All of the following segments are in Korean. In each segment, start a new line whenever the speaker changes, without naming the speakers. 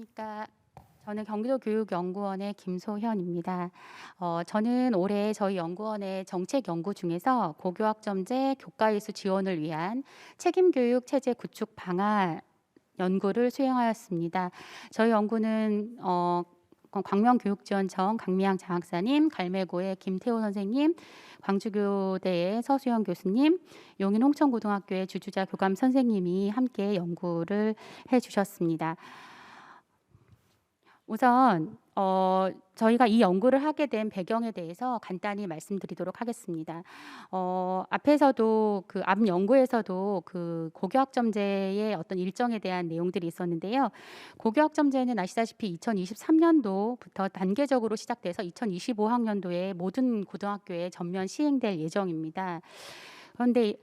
안녕하십니까. 저는 경기도교육연구원의 김소현입니다. 저는 올해 저희 연구원의 정책 연구 중에서 고교학점제 교과이수 지원을 위한 책임교육 체제 구축 방안 연구를 수행하였습니다. 저희 연구는 광명교육지원청 강미양 장학사님, 갈매고의 김태호 선생님, 광주교대의 서수영 교수님, 용인 홍천고등학교의 주주자 교감 선생님이 함께 연구를 해주셨습니다. 우선 저희가 이 연구를 하게 된 배경에 대해서 간단히 말씀드리도록 하겠습니다. 앞에서도 앞 연구에서도 고교학점제의 어떤 일정에 대한 내용들이 있었는데요. 고교학점제는 아시다시피 2023년도부터 단계적으로 시작돼서 2025학년도에 모든 고등학교에 전면 시행될 예정입니다. 그런데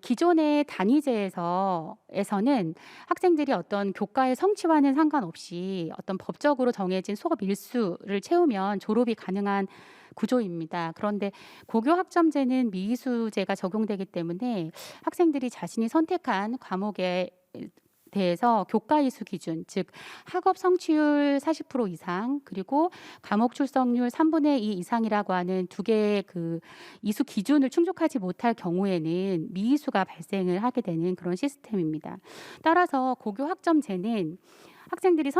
기존의 단위제에서는 학생들이 어떤 교과의 성취와는 상관없이 어떤 법적으로 정해진 수업 일수를 채우면 졸업이 가능한 구조입니다. 그런데 고교학점제는 미이수제가 적용되기 때문에 학생들이 자신이 선택한 과목에 대해서 교과이수 기준, 즉 학업 성취율 40% 이상 그리고 과목 출석률 3분의 2 이상이라고 하는 두 개의 이수 기준을 충족하지 못할 경우에는 미이수가 발생을 하게 되는 그런 시스템입니다. 따라서 고교학점제는 학생들이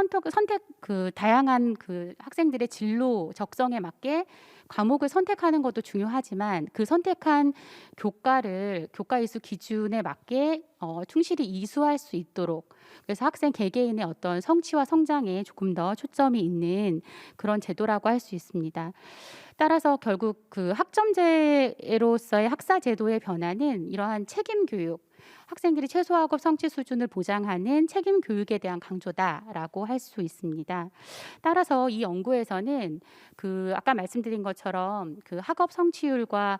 다양한 학생들의 진로 적성에 맞게 과목을 선택하는 것도 중요하지만 그 선택한 교과를 교과이수 기준에 맞게 충실히 이수할 수 있도록, 그래서 학생 개개인의 어떤 성취와 성장에 조금 더 초점이 있는 그런 제도라고 할 수 있습니다. 따라서 결국 학점제로서의 학사 제도의 변화는 이러한 책임 교육, 학생들이 최소 학업 성취 수준을 보장하는 책임 교육에 대한 강조다라고 할 수 있습니다. 따라서 이 연구에서는 아까 말씀드린 것처럼 학업 성취율과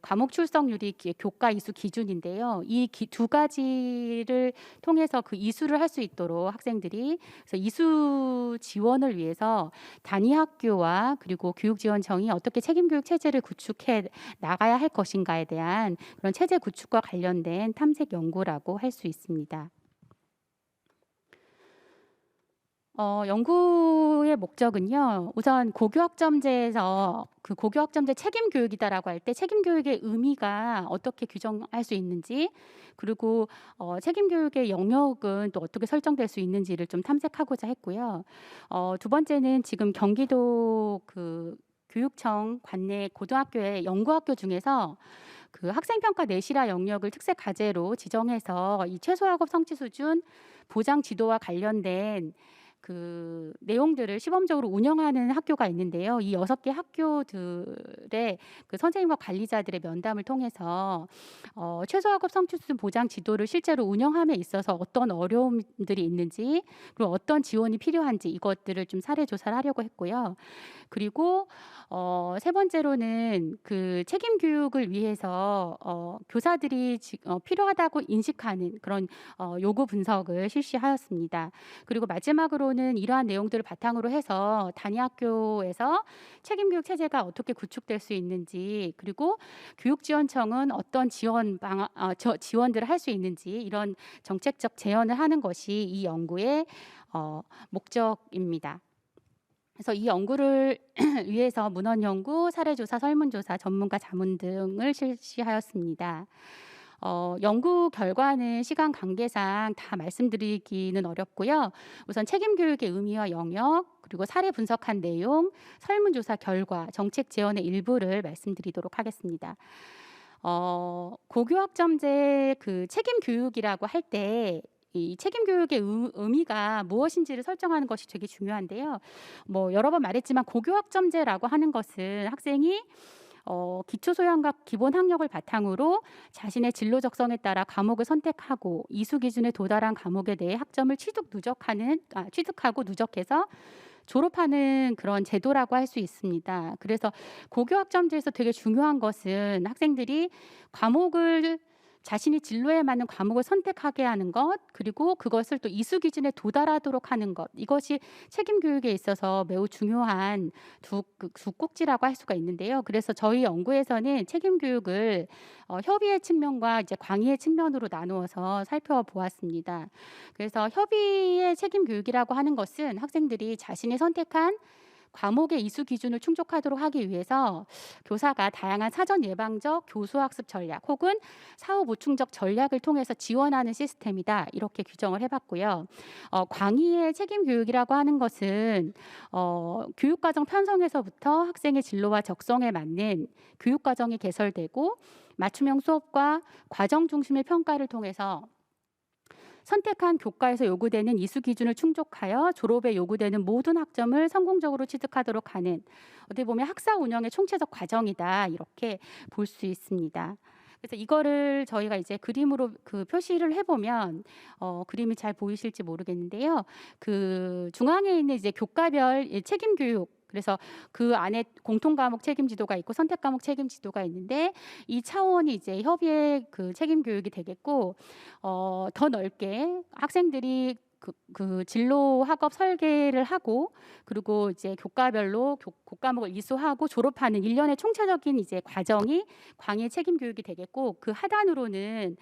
과목 출석률이 교과 이수 기준인데요. 이 두 가지를 통해서 이수를 할 수 있도록 학생들이, 그래서 이수 지원을 위해서 단위 학교와 그리고 교육지원청이 어떻게 책임교육 체제를 구축해 나가야 할 것인가에 대한 그런 체제 구축과 관련된 탐색 연구라고 할 수 있습니다. 연구의 목적은요, 우선 고교학점제에서 고교학점제 책임교육이다라고 할 때 책임교육의 의미가 어떻게 규정할 수 있는지, 그리고 책임교육의 영역은 또 어떻게 설정될 수 있는지를 좀 탐색하고자 했고요. 두 번째는 지금 경기도 교육청 관내 고등학교의 연구학교 중에서 학생평가 내실화 영역을 특색 과제로 지정해서 이 최소학업 성취 수준 보장 지도와 관련된 내용들을 시범적으로 운영하는 학교가 있는데요. 이 6개 학교들의 선생님과 관리자들의 면담을 통해서 최소학업 성취 수준 보장 지도를 실제로 운영함에 있어서 어떤 어려움들이 있는지, 그리고 어떤 지원이 필요한지 이것들을 좀 사례 조사를 하려고 했고요. 그리고 세 번째로는 책임 교육을 위해서 교사들이 필요하다고 인식하는 그런 요구 분석을 실시하였습니다. 그리고 마지막으로는 이러한 내용들을 바탕으로 해서 단위 학교에서 책임 교육 체제가 어떻게 구축될 수 있는지, 그리고 교육지원청은 어떤 지원들을 할 수 있는지, 이런 정책적 제언을 하는 것이 이 연구의 목적입니다. 그래서 이 연구를 위해서 문헌 연구, 사례조사, 설문조사, 전문가 자문 등을 실시하였습니다. 연구 결과는 시간 관계상 다 말씀드리기는 어렵고요. 우선 책임 교육의 의미와 영역, 그리고 사례 분석한 내용, 설문조사 결과, 정책 제언의 일부를 말씀드리도록 하겠습니다. 고교학점제 책임 교육이라고 할 때 이 책임 교육의 의미가 무엇인지를 설정하는 것이 되게 중요한데요. 여러 번 말했지만 고교학점제라고 하는 것은 학생이 기초 소양과 기본 학력을 바탕으로 자신의 진로 적성에 따라 과목을 선택하고 이수 기준에 도달한 과목에 대해 학점을 취득하고 누적해서 졸업하는 그런 제도라고 할 수 있습니다. 그래서 고교학점제에서 되게 중요한 것은 학생들이 과목을 자신이 진로에 맞는 과목을 선택하게 하는 것, 그리고 그것을 또 이수 기준에 도달하도록 하는 것, 이것이 책임 교육에 있어서 매우 중요한 두 꼭지라고 할 수가 있는데요. 그래서 저희 연구에서는 책임 교육을 협의의 측면과 이제 광의의 측면으로 나누어서 살펴보았습니다. 그래서 협의의 책임 교육이라고 하는 것은 학생들이 자신이 선택한 과목의 이수 기준을 충족하도록 하기 위해서 교사가 다양한 사전 예방적 교수학습 전략 혹은 사후 보충적 전략을 통해서 지원하는 시스템이다, 이렇게 규정을 해봤고요. 광의의 책임 교육이라고 하는 것은 교육과정 편성에서부터 학생의 진로와 적성에 맞는 교육과정이 개설되고 맞춤형 수업과 과정 중심의 평가를 통해서 선택한 교과에서 요구되는 이수 기준을 충족하여 졸업에 요구되는 모든 학점을 성공적으로 취득하도록 하는, 어떻게 보면 학사 운영의 총체적 과정이다, 이렇게 볼 수 있습니다. 그래서 이거를 저희가 이제 그림으로 표시를 해보면 그림이 잘 보이실지 모르겠는데요. 그 중앙에 있는 이제 교과별 책임 교육, 그래서 그 안에 공통 과목 책임 지도가 있고 선택 과목 책임 지도가 있는데, 이 차원이 이제 협의의 그 책임 교육이 되겠고, 더 넓게 학생들이 그 진로 학업 설계를 하고, 그리고 이제 교과별로 교과목을 이수하고 졸업하는 일련의 총체적인 이제 과정이 광의 책임 교육이 되겠고, 그 하단으로는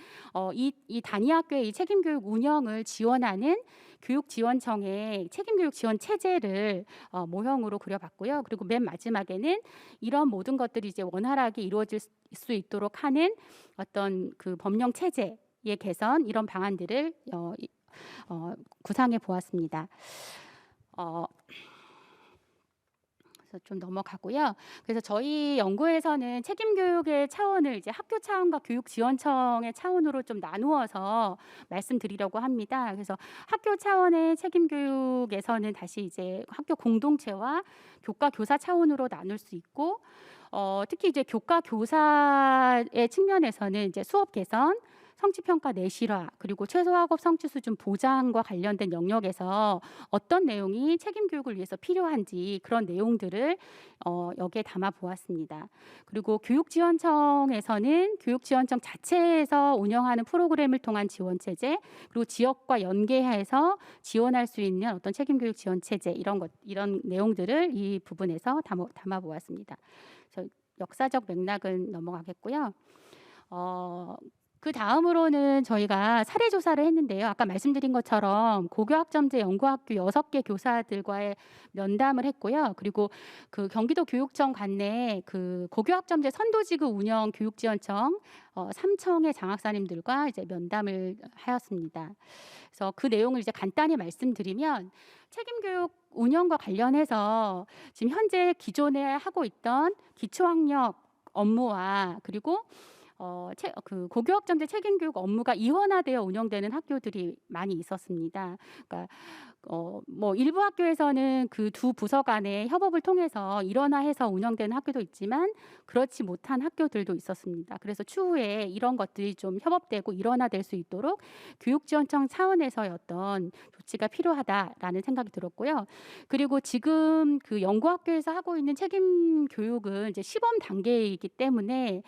이 단위 학교의 이 책임 교육 운영을 지원하는 교육지원청의 책임교육 지원 체제를 모형으로 그려봤고요. 그리고 맨 마지막에는 이런 모든 것들이 이제 원활하게 이루어질 수 있도록 하는 어떤 그 법령 체제의 개선, 이런 방안들을 구상해 보았습니다. 좀 넘어가고요. 그래서 저희 연구에서는 책임 교육의 차원을 이제 학교 차원과 교육지원청의 차원으로 좀 나누어서 말씀드리려고 합니다. 그래서 학교 차원의 책임 교육에서는 다시 이제 학교 공동체와 교과 교사 차원으로 나눌 수 있고, 특히 이제 교과 교사의 측면에서는 이제 수업 개선, 성취평가 내실화, 그리고 최소 학업 성취 수준 보장과 관련된 영역에서 어떤 내용이 책임 교육을 위해서 필요한지, 그런 내용들을 여기에 담아 보았습니다. 그리고 교육지원청에서는 교육지원청 자체에서 운영하는 프로그램을 통한 지원 체제, 그리고 지역과 연계해서 지원할 수 있는 어떤 책임 교육 지원 체제, 이런 내용들을 이 부분에서 담아 보았습니다. 역사적 맥락은 넘어가겠고요. 그 다음으로는 저희가 사례 조사를 했는데요. 아까 말씀드린 것처럼 고교학점제 연구학교 6개 교사들과의 면담을 했고요. 그리고 그 경기도 교육청 관내 그 고교학점제 선도지구 운영 교육지원청 3청의 장학사님들과 이제 면담을 하였습니다. 그래서 그 내용을 이제 간단히 말씀드리면, 책임교육 운영과 관련해서 지금 현재 기존에 하고 있던 기초학력 업무와, 그리고 그 고교학점제 책임교육 업무가 이원화되어 운영되는 학교들이 많이 있었습니다. 그러니까 뭐 일부 학교에서는 그 두 부서 간의 협업을 통해서 일원화해서 운영되는 학교도 있지만 그렇지 못한 학교들도 있었습니다. 그래서 추후에 이런 것들이 좀 협업되고 일원화될 수 있도록 교육지원청 차원에서의 어떤 조치가 필요하다라는 생각이 들었고요. 그리고 지금 그 연구학교에서 하고 있는 책임 교육은 이제 시범 단계이기 때문에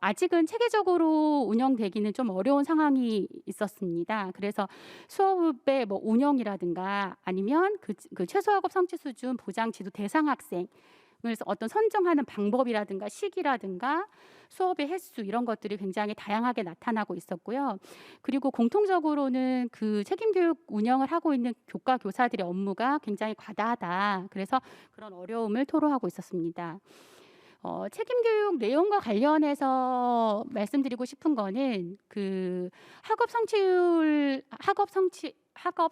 아직은 체계적으로 운영되기는 좀 어려운 상황이 있었습니다. 그래서 수업의 뭐 운영이라든가 아니면 그 최소학업 성취 수준 보장 지도 대상 학생, 그래서 어떤 선정하는 방법이라든가 시기라든가 수업의 횟수, 이런 것들이 굉장히 다양하게 나타나고 있었고요. 그리고 공통적으로는 그 책임교육 운영을 하고 있는 교과 교사들의 업무가 굉장히 과다하다, 그래서 그런 어려움을 토로하고 있었습니다. 책임교육 내용과 관련해서 말씀드리고 싶은 거는 그 학업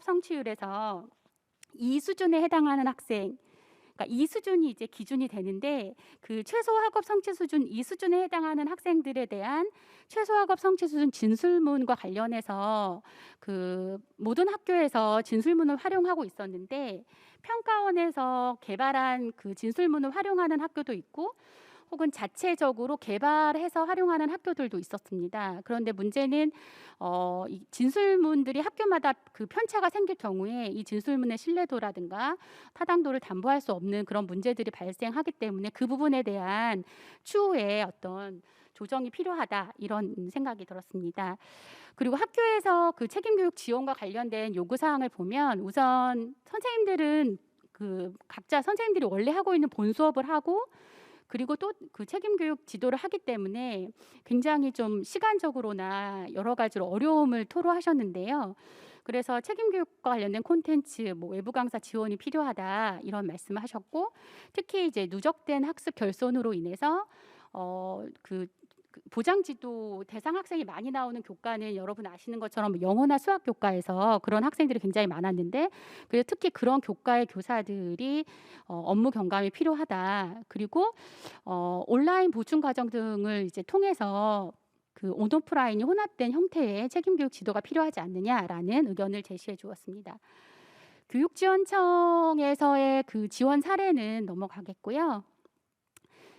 성취율에서 이 수준에 해당하는 학생, 그러니까 이 수준이 이제 기준이 되는데, 그 최소 학업 성취 수준 이 수준에 해당하는 학생들에 대한 최소 학업 성취 수준 진술문과 관련해서 그 모든 학교에서 진술문을 활용하고 있었는데, 평가원에서 개발한 그 진술문을 활용하는 학교도 있고 혹은 자체적으로 개발해서 활용하는 학교들도 있었습니다. 그런데 문제는 이 진술문들이 학교마다 그 편차가 생길 경우에 이 진술문의 신뢰도라든가 타당도를 담보할 수 없는 그런 문제들이 발생하기 때문에 그 부분에 대한 추후에 어떤 조정이 필요하다 이런 생각이 들었습니다. 그리고 학교에서 그 책임교육 지원과 관련된 요구사항을 보면 우선 선생님들은 그 각자 선생님들이 원래 하고 있는 본 수업을 하고 그리고 또 그 책임교육 지도를 하기 때문에 굉장히 좀 시간적으로나 여러 가지로 어려움을 토로하셨는데요. 그래서 책임교육과 관련된 콘텐츠, 뭐 외부 강사 지원이 필요하다 이런 말씀을 하셨고, 특히 이제 누적된 학습 결손으로 인해서 그 보장지도 대상 학생이 많이 나오는 교과는 여러분 아시는 것처럼 영어나 수학 교과에서 그런 학생들이 굉장히 많았는데, 그래서 특히 그런 교과의 교사들이 업무 경감이 필요하다. 그리고 온라인 보충 과정 등을 이제 통해서 그 온오프라인이 혼합된 형태의 책임교육 지도가 필요하지 않느냐라는 의견을 제시해 주었습니다. 교육지원청에서의 그 지원 사례는 넘어가겠고요.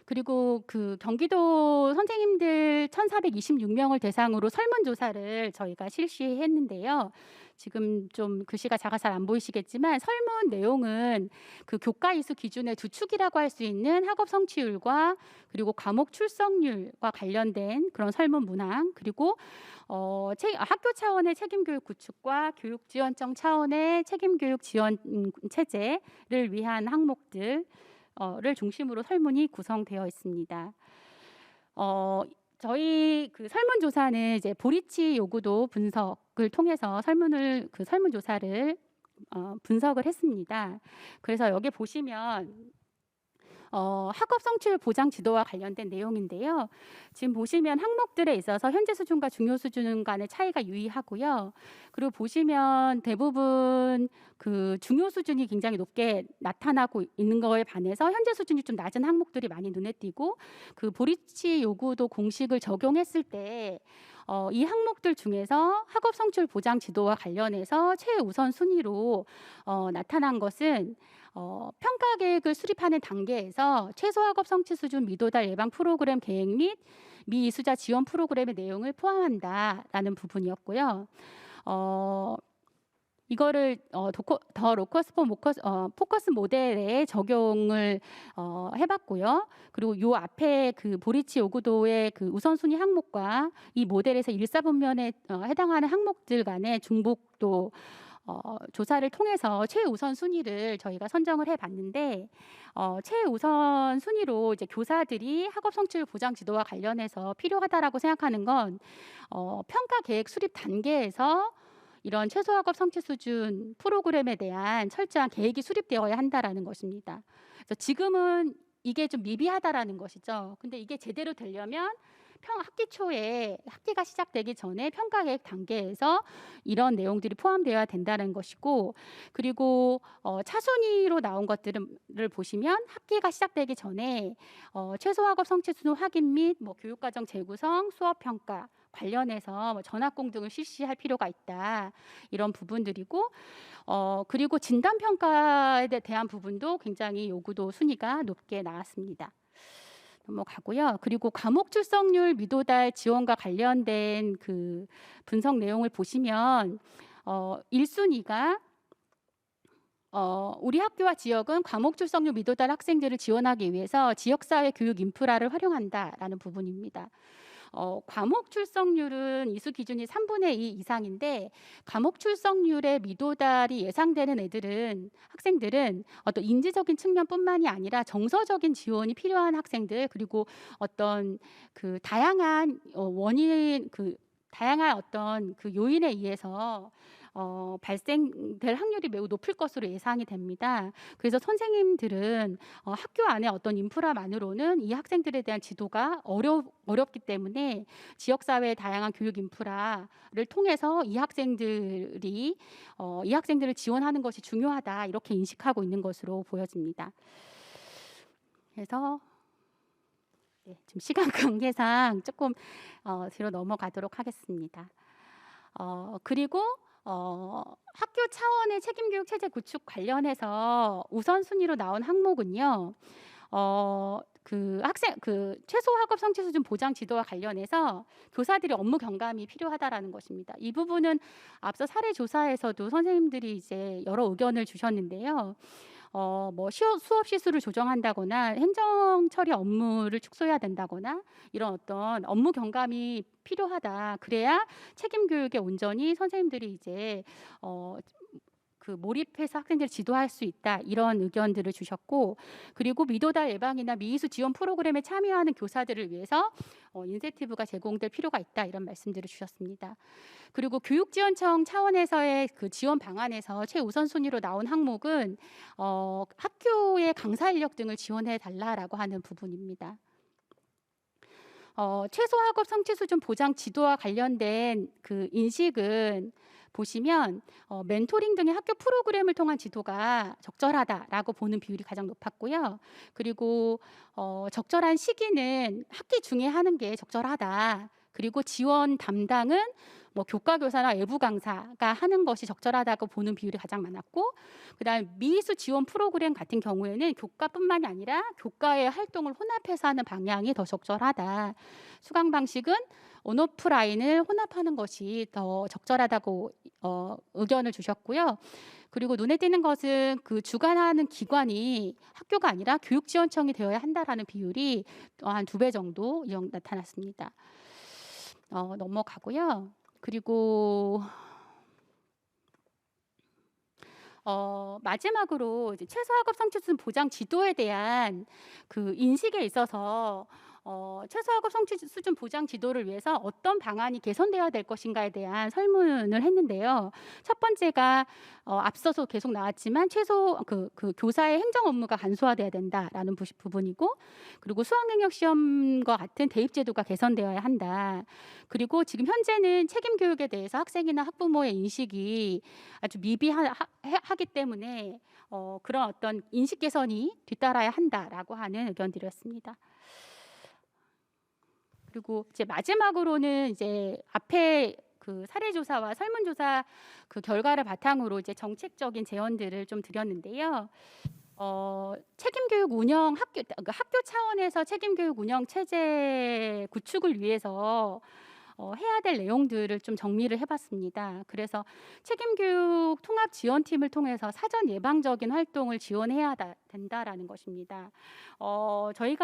그리고 그 경기도 선생님들 1,426명을 대상으로 설문조사를 저희가 실시했는데요. 지금 좀 글씨가 작아서 잘 안 보이시겠지만 설문 내용은 그 교과 이수 기준의 두 축이라고 할 수 있는 학업 성취율과 그리고 과목 출석률과 관련된 그런 설문 문항, 그리고 학교 차원의 책임교육 구축과 교육지원청 차원의 책임교육 지원 체제를 위한 항목들 를 중심으로 설문이 구성되어 있습니다. 저희 그 설문조사는 이제 보리치 요구도 분석을 통해서 설문조사를 분석을 했습니다. 그래서 여기 보시면 학업 성취율 보장 지도와 관련된 내용인데요. 지금 보시면 항목들에 있어서 현재 수준과 중요 수준 간의 차이가 유의하고요. 그리고 보시면 대부분 그 중요 수준이 굉장히 높게 나타나고 있는 거에 반해서 현재 수준이 좀 낮은 항목들이 많이 눈에 띄고, 그 보리치 요구도 공식을 적용했을 때 이 항목들 중에서 학업 성취율 보장 지도와 관련해서 최우선 순위로 나타난 것은 평가 계획을 수립하는 단계에서 최소 학업 성취 수준 미도달 예방 프로그램 계획 및 미이수자 지원 프로그램의 내용을 포함한다라는 부분이었고요. 이거를 더 로커스 포 포커스 모델에 적용을 해봤고요. 그리고 요 앞에 그 보리치 요구도의 그 우선순위 항목과 이 모델에서 일사분면에 해당하는 항목들 간의 중복도 조사를 통해서 최우선 순위를 저희가 선정을 해봤는데, 최우선 순위로 이제 교사들이 학업 성취율 보장 지도와 관련해서 필요하다라고 생각하는 건 평가 계획 수립 단계에서 이런 최소 학업 성취 수준 프로그램에 대한 철저한 계획이 수립되어야 한다라는 것입니다. 그래서 지금은 이게 좀 미비하다라는 것이죠. 근데 이게 제대로 되려면 학기 초에 학기가 시작되기 전에 평가 계획 단계에서 이런 내용들이 포함되어야 된다는 것이고, 그리고 차순위로 나온 것들을 보시면 학기가 시작되기 전에 최소 학업 성취 수준 확인 및 뭐 교육과정 재구성, 수업 평가 관련해서 뭐 전학공 등을 실시할 필요가 있다, 이런 부분들이고, 그리고 진단 평가에 대한 부분도 굉장히 요구도 순위가 높게 나왔습니다. 넘어가고요. 그리고 과목 출석률 미도달 지원과 관련된 그 분석 내용을 보시면 1순위가 우리 학교와 지역은 과목 출석률 미도달 학생들을 지원하기 위해서 지역사회 교육 인프라를 활용한다라는 부분입니다. 과목 출석률은 이수 기준이 3분의 2 이상인데, 과목 출석률의 미도달이 예상되는 학생들은 어떤 인지적인 측면뿐만이 아니라 정서적인 지원이 필요한 학생들, 그리고 어떤 그 다양한 다양한 어떤 그 요인에 의해서 발생될 확률이 매우 높을 것으로 예상이 됩니다. 그래서 선생님들은 학교 안에 어떤 인프라만으로는 이 학생들에 대한 지도가 어렵기 때문에 지역사회의 다양한 교육 인프라를 통해서 이 학생들을 지원하는 것이 중요하다, 이렇게 인식하고 있는 것으로 보여집니다. 그래서 지금 시간 관계상 조금 뒤로 넘어가도록 하겠습니다. 그리고 학교 차원의 책임교육 체제 구축 관련해서 우선순위로 나온 항목은요, 최소 학업 성취 수준 보장 지도와 관련해서 교사들이 업무 경감이 필요하다라는 것입니다. 이 부분은 앞서 사례 조사에서도 선생님들이 이제 여러 의견을 주셨는데요. 뭐 수업 시수를 조정한다거나 행정 처리 업무를 축소해야 된다거나 이런 어떤 업무 경감이 필요하다. 그래야 책임 교육에 온전히 선생님들이 이제 그 몰입해서 학생들을 지도할 수 있다. 이런 의견들을 주셨고, 그리고 미도달 예방이나 미이수 지원 프로그램에 참여하는 교사들을 위해서 인센티브가 제공될 필요가 있다. 이런 말씀들을 주셨습니다. 그리고 교육지원청 차원에서의 그 지원 방안에서 최우선 순위로 나온 항목은 학교의 강사 인력 등을 지원해 달라라고 하는 부분입니다. 최소 학업 성취 수준 보장 지도와 관련된 그 인식은 보시면 멘토링 등의 학교 프로그램을 통한 지도가 적절하다라고 보는 비율이 가장 높았고요. 그리고 적절한 시기는 학기 중에 하는 게 적절하다. 그리고 지원 담당은 뭐 교과 교사나 외부 강사가 하는 것이 적절하다고 보는 비율이 가장 많았고, 그다음 미이수 지원 프로그램 같은 경우에는 교과뿐만이 아니라 교과의 활동을 혼합해서 하는 방향이 더 적절하다. 수강 방식은 온오프라인을 혼합하는 것이 더 적절하다고 의견을 주셨고요. 그리고 눈에 띄는 것은 그 주관하는 기관이 학교가 아니라 교육지원청이 되어야 한다라는 비율이 한 2배 정도 나타났습니다. 넘어가고요. 그리고 마지막으로 이제 최소학업 성취 수준 보장 지도에 대한 그 인식에 있어서 최소학업 성취 수준 보장 지도를 위해서 어떤 방안이 개선되어야 될 것인가에 대한 설문을 했는데요. 첫 번째가 앞서서 계속 나왔지만 최소 그 교사의 행정 업무가 간소화돼야 된다라는 부분이고, 그리고 수학능력 시험과 같은 대입 제도가 개선되어야 한다. 그리고 지금 현재는 책임 교육에 대해서 학생이나 학부모의 인식이 아주 미비하기 때문에 그런 어떤 인식 개선이 뒤따라야 한다라고 하는 의견들이었습니다. 그리고 이제 마지막으로는 이제 앞에 그 사례조사와 설문조사 그 결과를 바탕으로 이제 정책적인 제언들을 좀 드렸는데요. 책임교육 운영 학교 차원에서 책임교육 운영 체제 구축을 위해서 해야 될 내용들을 좀 정리를 해봤습니다. 그래서 책임교육 통합지원팀을 통해서 사전 예방적인 활동을 지원해야 된다라는 것입니다. 저희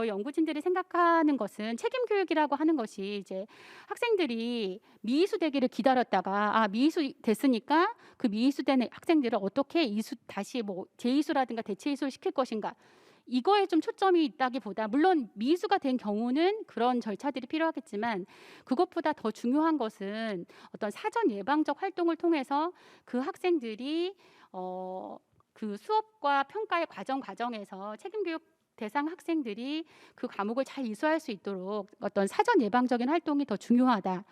연구진들이 생각하는 것은 책임교육이라고 하는 것이 이제 학생들이 미이수 되기를 기다렸다가 미이수 됐으니까 그 미이수 된 학생들을 어떻게 다시 뭐 재이수라든가 대체이수를 시킬 것인가, 이거에 좀 초점이 있다기보다, 물론 미수가 된 경우는 그런 절차들이 필요하겠지만 그것보다 더 중요한 것은 어떤 사전 예방적 활동을 통해서 그 학생들이 그 수업과 평가의 과정에서 책임교육 대상 학생들이 그 과목을 잘 이수할 수 있도록 어떤 사전 예방적인 활동이 더 중요하다,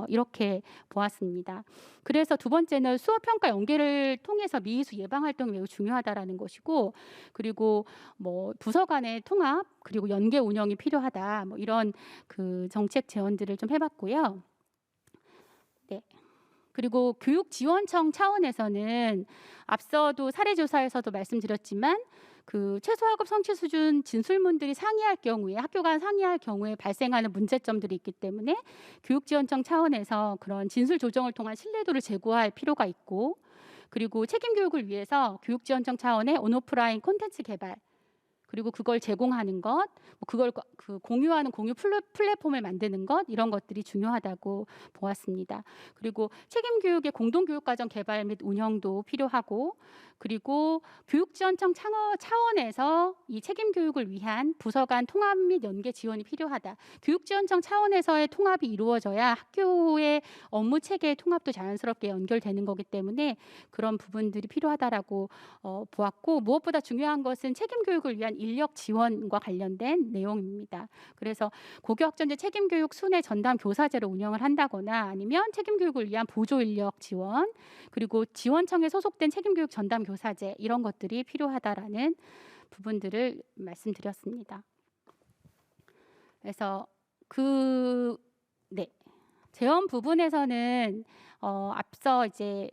이렇게 보았습니다. 그래서 두 번째는 수업 평가 연계를 통해서 미이수 예방 활동이 매우 중요하다라는 것이고, 그리고 뭐 부서 간의 통합 그리고 연계 운영이 필요하다, 뭐 이런 그 정책 제언들을 좀 해봤고요. 네. 그리고 교육지원청 차원에서는 앞서도 사례조사에서도 말씀드렸지만 그 최소학업 성취 수준 진술문들이 상이할 경우에, 학교 간 상이할 경우에 발생하는 문제점들이 있기 때문에 교육지원청 차원에서 그런 진술 조정을 통한 신뢰도를 제고할 필요가 있고, 그리고 책임 교육을 위해서 교육지원청 차원의 온오프라인 콘텐츠 개발, 그리고 그걸 제공하는 것, 뭐 그걸 공유하는 공유 플랫폼을 만드는 것, 이런 것들이 중요하다고 보았습니다. 그리고 책임 교육의 공동 교육 과정 개발 및 운영도 필요하고, 그리고 교육지원청 차원에서 이 책임 교육을 위한 부서 간 통합 및 연계 지원이 필요하다. 교육지원청 차원에서의 통합이 이루어져야 학교의 업무 체계의 통합도 자연스럽게 연결되는 거기 때문에 그런 부분들이 필요하다라고 보았고, 무엇보다 중요한 것은 책임 교육을 위한 인력 지원과 관련된 내용입니다. 그래서 고교학점제 책임교육 순회 전담 교사제를 운영을 한다거나, 아니면 책임교육을 위한 보조 인력 지원, 그리고 지원청에 소속된 책임교육 전담 교사제, 이런 것들이 필요하다라는 부분들을 말씀드렸습니다. 그래서 재원 부분에서는 앞서 이제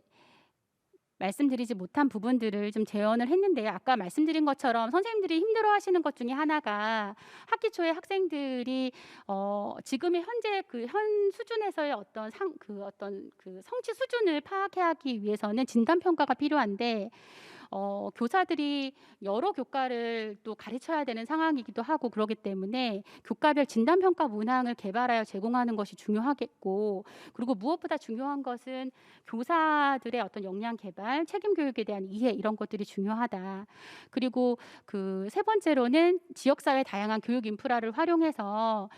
말씀드리지 못한 부분들을 좀 제언을 했는데요. 아까 말씀드린 것처럼 선생님들이 힘들어하시는 것 중에 하나가 학기 초에 학생들이 지금의 현재 그 현 수준에서의 어떤 성취 수준을 파악하기 위해서는 진단 평가가 필요한데 교사들이 여러 교과를 또 가르쳐야 되는 상황이기도 하고 그러기 때문에 교과별 진단 평가 문항을 개발하여 제공하는 것이 중요하겠고, 그리고 무엇보다 중요한 것은 교사들의 어떤 역량 개발, 책임 교육에 대한 이해, 이런 것들이 중요하다. 그리고 그 세 번째로는 지역사회 다양한 교육 인프라를 활용해서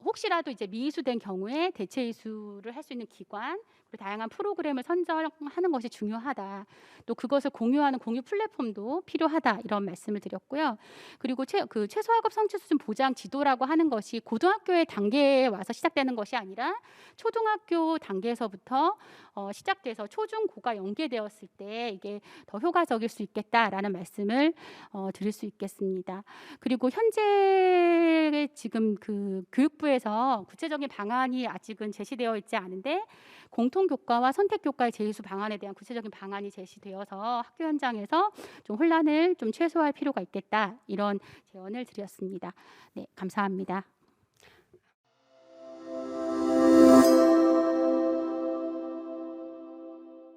혹시라도 이제 미이수된 경우에 대체 이수를 할 수 있는 기관, 그리고 다양한 프로그램을 선정하는 것이 중요하다. 또 그것을 공유하는 공유 플랫폼도 필요하다, 이런 말씀을 드렸고요. 그리고 최소학업 성취 수준 보장 지도라고 하는 것이 고등학교의 단계에 와서 시작되는 것이 아니라 초등학교 단계에서부터 시작돼서 초중고가 연계되었을 때 이게 더 효과적일 수 있겠다라는 말씀을 드릴 수 있겠습니다. 그리고 현재 지금 그 교육부에서 구체적인 방안이 아직은 제시되어 있지 않은데, 공통교과와 선택교과의 재이수 방안에 대한 구체적인 방안이 제시되어서 학교 현장에서 좀 혼란을 좀 최소화할 필요가 있겠다, 이런 제언을 드렸습니다. 네, 감사합니다.